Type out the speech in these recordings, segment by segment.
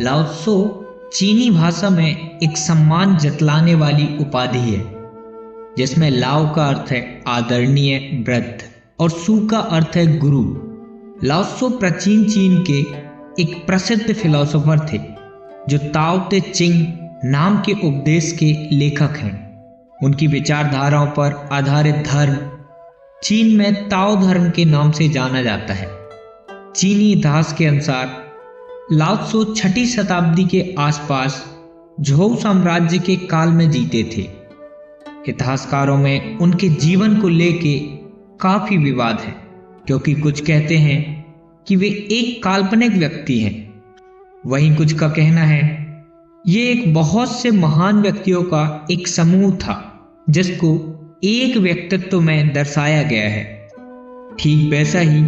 लाओ त्सो चीनी भाषा में एक सम्मान जतलाने वाली उपाधि है, जिसमें लाओ का अर्थ है आदरणीय, वृद्ध और सू का अर्थ है गुरु। लाओ त्सो प्राचीन चीन के एक प्रसिद्ध फिलोसोफर थे जो ताओ ते चिंग नाम के उपदेश के लेखक हैं। उनकी विचारधाराओं पर आधारित धर्म चीन में ताओ धर्म के नाम से जाना जाता है। चीनी इतिहास के अनुसार लाओ त्सो 6ठी शताब्दी के आसपास झोउ साम्राज्य के काल में जीते थे। इतिहासकारों में उनके जीवन को लेके काफी विवाद है, क्योंकि कुछ कहते हैं कि वे एक काल्पनिक व्यक्ति हैं, वहीं कुछ का कहना है ये एक बहुत से महान व्यक्तियों का एक समूह था जिसको एक व्यक्तित्व में दर्शाया गया है। ठीक वैसा ही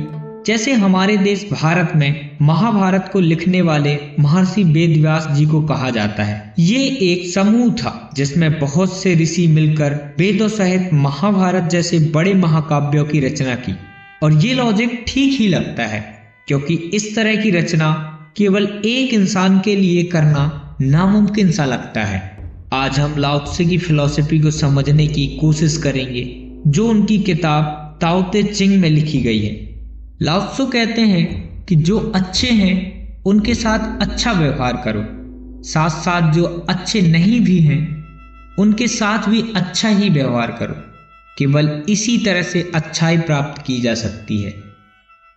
जैसे हमारे देश भारत में महाभारत को लिखने वाले महर्षि वेदव्यास जी को कहा जाता है। ये एक समूह था जिसमें बहुत से ऋषि मिलकर वेदों सहित महाभारत जैसे बड़े महाकाव्यों की रचना की। और ये लॉजिक ठीक ही लगता है, क्योंकि इस तरह की रचना केवल एक इंसान के लिए करना नामुमकिन सा लगता है। आज हम लाओ त्से की फिलॉसफी को समझने की कोशिश करेंगे जो उनकी किताब ताओ ते चिंग में लिखी गई है। लाओ त्सो कहते हैं कि जो अच्छे हैं उनके साथ अच्छा व्यवहार करो, साथ साथ जो अच्छे नहीं भी हैं उनके साथ भी अच्छा ही व्यवहार करो। केवल इसी तरह से अच्छाई प्राप्त की जा सकती है।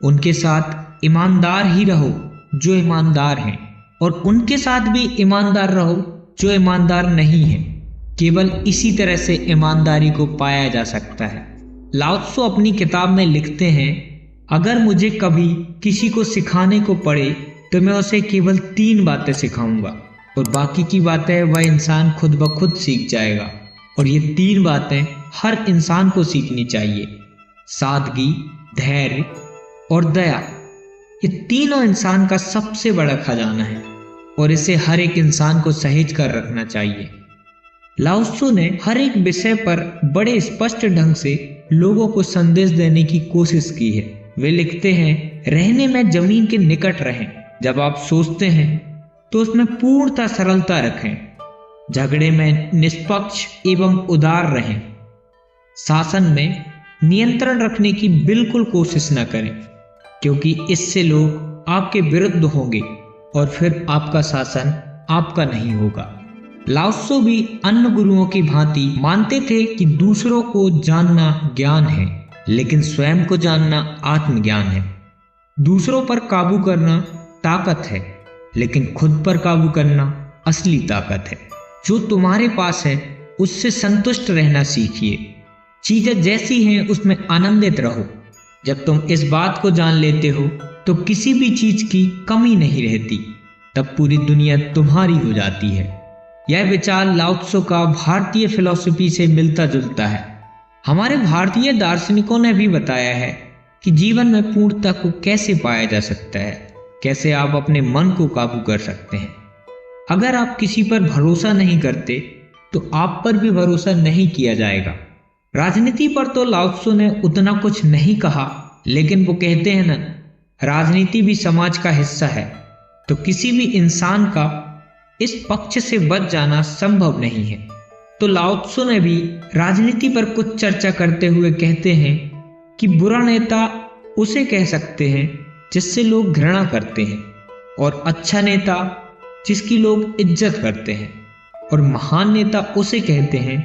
उनके साथ ईमानदार ही रहो जो ईमानदार हैं, और उनके साथ भी ईमानदार रहो जो ईमानदार नहीं है। केवल इसी तरह से ईमानदारी को पाया जा सकता है। लाओ त्सो अपनी किताब में लिखते हैं, अगर मुझे कभी किसी को सिखाने को पड़े तो मैं उसे केवल 3 बातें सिखाऊंगा, और बाकी की बातें वह इंसान खुद ब खुद सीख जाएगा। और ये 3 बातें हर इंसान को सीखनी चाहिए: सादगी, धैर्य और दया। ये तीनों इंसान का सबसे बड़ा खजाना है और इसे हर एक इंसान को सहेज कर रखना चाहिए। लाओ त्सो ने हर एक विषय पर बड़े स्पष्ट ढंग से लोगों को संदेश देने की कोशिश की है। वे लिखते हैं, रहने में जमीन के निकट रहें। जब आप सोचते हैं तो उसमें पूर्णतः सरलता रखें। झगड़े में निष्पक्ष एवं उदार रहें। शासन में नियंत्रण रखने की बिल्कुल कोशिश न करें, क्योंकि इससे लोग आपके विरुद्ध होंगे और फिर आपका शासन आपका नहीं होगा। लाओ त्सो भी अन्य गुरुओं की भांति मानते थे कि दूसरों को जानना ज्ञान है, लेकिन स्वयं को जानना आत्मज्ञान है। दूसरों पर काबू करना ताकत है, लेकिन खुद पर काबू करना असली ताकत है। जो तुम्हारे पास है उससे संतुष्ट रहना सीखिए। चीजें जैसी हैं उसमें आनंदित रहो। जब तुम इस बात को जान लेते हो तो किसी भी चीज की कमी नहीं रहती, तब पूरी दुनिया तुम्हारी हो जाती है। यह विचार लाओ त्सो का भारतीय फिलॉसफी से मिलता जुलता है। हमारे भारतीय दार्शनिकों ने भी बताया है कि जीवन में पूर्णता को कैसे पाया जा सकता है, कैसे आप अपने मन को काबू कर सकते हैं। अगर आप किसी पर भरोसा नहीं करते तो आप पर भी भरोसा नहीं किया जाएगा। राजनीति पर तो लाओ त्सो ने उतना कुछ नहीं कहा, लेकिन वो कहते हैं ना, राजनीति भी समाज का हिस्सा है, तो किसी भी इंसान का इस पक्ष से बच जाना संभव नहीं है। तो लाओ त्सो ने भी राजनीति पर कुछ चर्चा करते हुए कहते हैं कि बुरा नेता उसे कह सकते हैं जिससे लोग घृणा करते हैं, और अच्छा नेता जिसकी लोग इज्जत करते हैं, और महान नेता उसे कहते हैं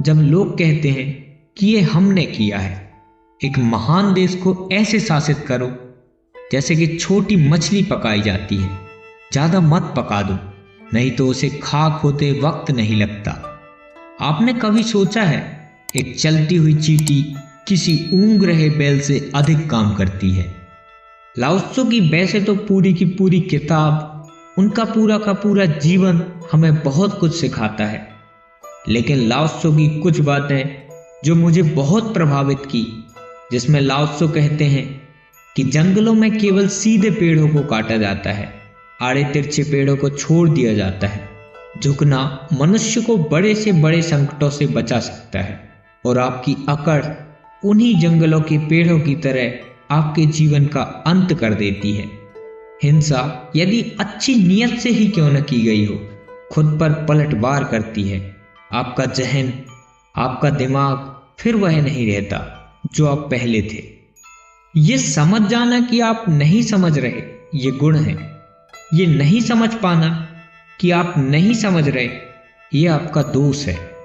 जब लोग कहते हैं कि ये हमने किया है। एक महान देश को ऐसे शासित करो जैसे कि छोटी मछली पकाई जाती है। ज्यादा मत पका दो, नहीं तो उसे खाक होते वक्त नहीं लगता। आपने कभी सोचा है एक चलती हुई चींटी किसी ऊँग रहे बैल से अधिक काम करती है? लाओ त्सो की वैसे तो पूरी की पूरी किताब, उनका पूरा का पूरा जीवन हमें बहुत कुछ सिखाता है, लेकिन लाओ त्सो की कुछ बातें जो मुझे बहुत प्रभावित की, जिसमें लाओ त्सो कहते हैं कि जंगलों में केवल सीधे पेड़ों को काटा जाता है, आड़े तिरछे पेड़ों को छोड़ दिया जाता है। झुकना मनुष्य को बड़े से बड़े संकटों से बचा सकता है, और आपकी अकड़ उन्हीं जंगलों के पेड़ों की तरह आपके जीवन का अंत कर देती है। हिंसा यदि अच्छी नीयत से ही क्यों न की गई हो, खुद पर पलटवार करती है। आपका जहन, आपका दिमाग फिर वह नहीं रहता जो आप पहले थे। ये समझ जाना कि आप नहीं समझ रहे, ये गुण है। ये नहीं समझ पाना कि आप नहीं समझ रहे, ये आपका दोष है।